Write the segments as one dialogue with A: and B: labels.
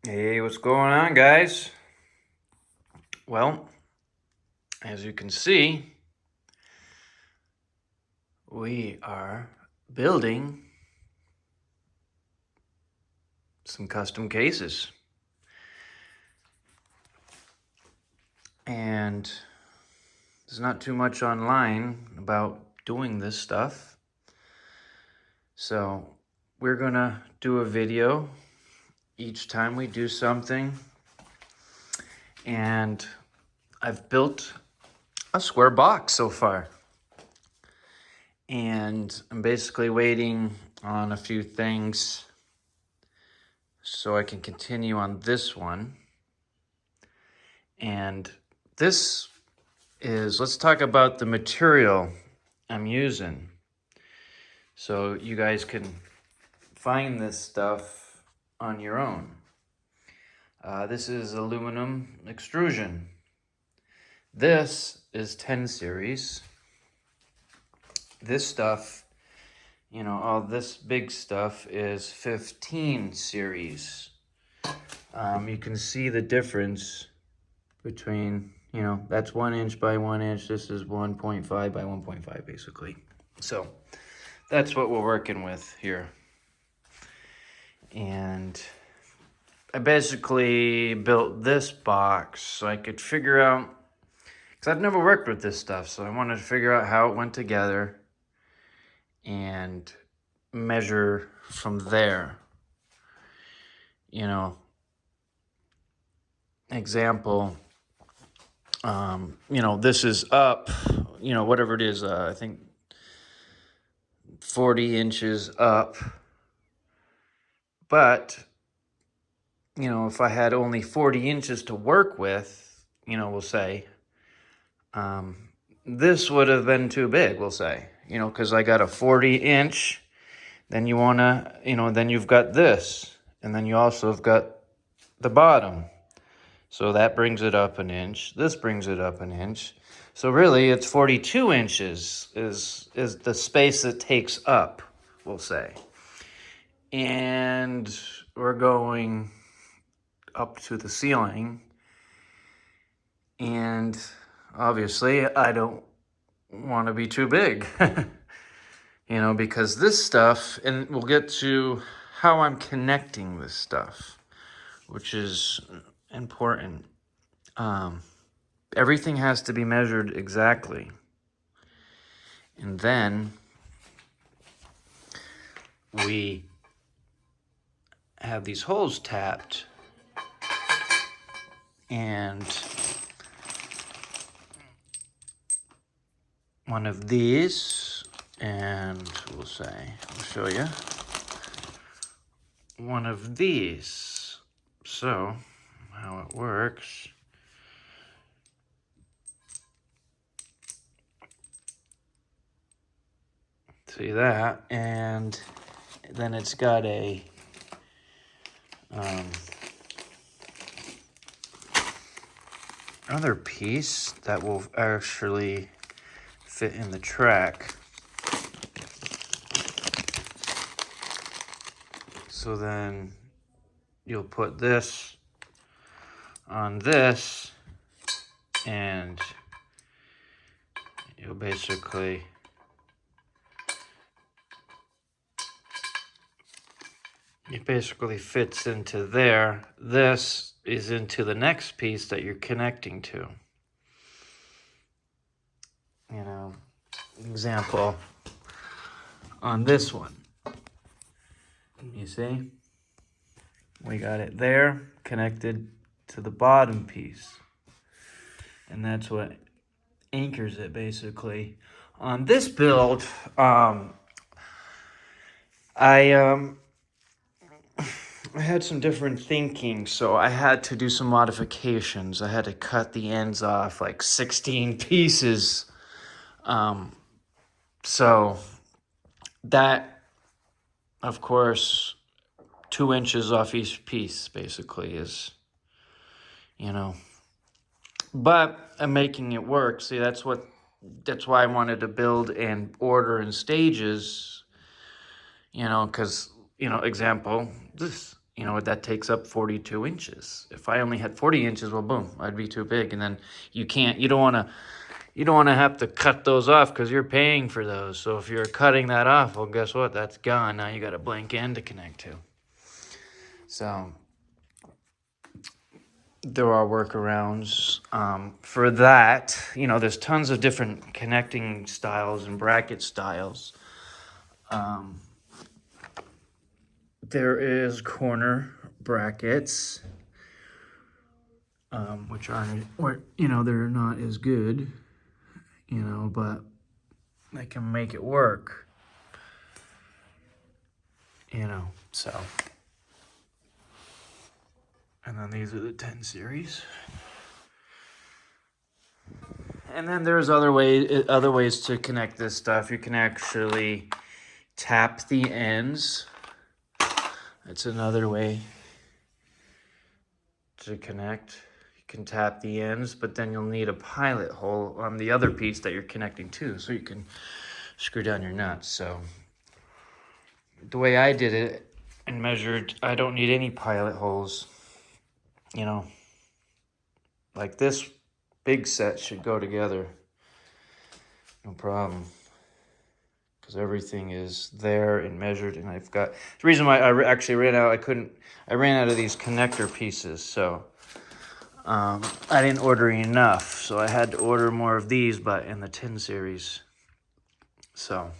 A: Hey, what's going on, guys? Well, as you can see, we are building some custom cases. And there's not too much online about doing this stuff. So we're gonna do a video each time we do something. And I've built a square box so far. And I'm basically waiting on a few things so I can continue on this one. And this is, let's talk about the material I'm using. So you guys can find this stuff on your own. This is aluminum extrusion. This is 10 series. This stuff, all this big stuff is 15 series. You can see the difference between, that's 1 inch by 1 inch. This is 1.5 by 1.5 basically. So that's what we're working with here. And I basically built this box so I could figure out, because I've never worked with this stuff, so I wanted to figure out how it went together and measure from there. Example, this is up, whatever it is, I think 40 inches up. But, if I had only 40 inches to work with, we'll say, this would have been too big, we'll say, because I got a 40 inch, then you want to, then you've got this, and then you also have got the bottom. So that brings it up an inch. This brings it up an inch. So really it's 42 inches is the space it takes up, we'll say. And we're going up to the ceiling. And obviously I don't want to be too big, because this stuff, and we'll get to how I'm connecting this stuff, which is important. Everything has to be measured exactly. And then we have these holes tapped, and one of these, and we'll show you one of these. So how it works, see that, and then it's got a other piece that will actually fit in the track. So then you'll put this on this, and you'll basically it basically fits into there. This is into the next piece that you're connecting to. Example on this one. You see? We got it there connected to the bottom piece. And that's what anchors it basically. On this build, I had some different thinking, so I had to do some modifications. I had to cut the ends off like 16 pieces. So that, of course, 2 inches off each piece basically is, but I'm making it work. See, that's why I wanted to build and order in stages, because, example, this you know, that takes up 42 inches. If I only had 40 inches, well, boom, I'd be too big. And then you don't want to have to cut those off because you're paying for those. So if you're cutting that off, well, guess what? That's gone. Now you got a blank end to connect to. So there are workarounds for that. You know, there's tons of different connecting styles and bracket styles. There is corner brackets, which aren't, you know, they're not as good, you know, but they can make it work, you know, so. And then these are the 10 series. And then there's other ways to connect this stuff. You can actually tap the ends. That's another way to connect. You can tap the ends, but then you'll need a pilot hole on the other piece that you're connecting to, so you can screw down your nuts. So the way I did it and measured, I don't need any pilot holes. You know, like this big set should go together, no problem. Because everything is there and measured, and I've got the reason why I actually ran out. I ran out of these connector pieces, so I didn't order enough, so I had to order more of these, but in the 10 series. So,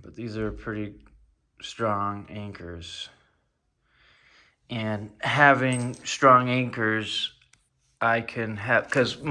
A: but these are pretty strong anchors, and having strong anchors, I can have, because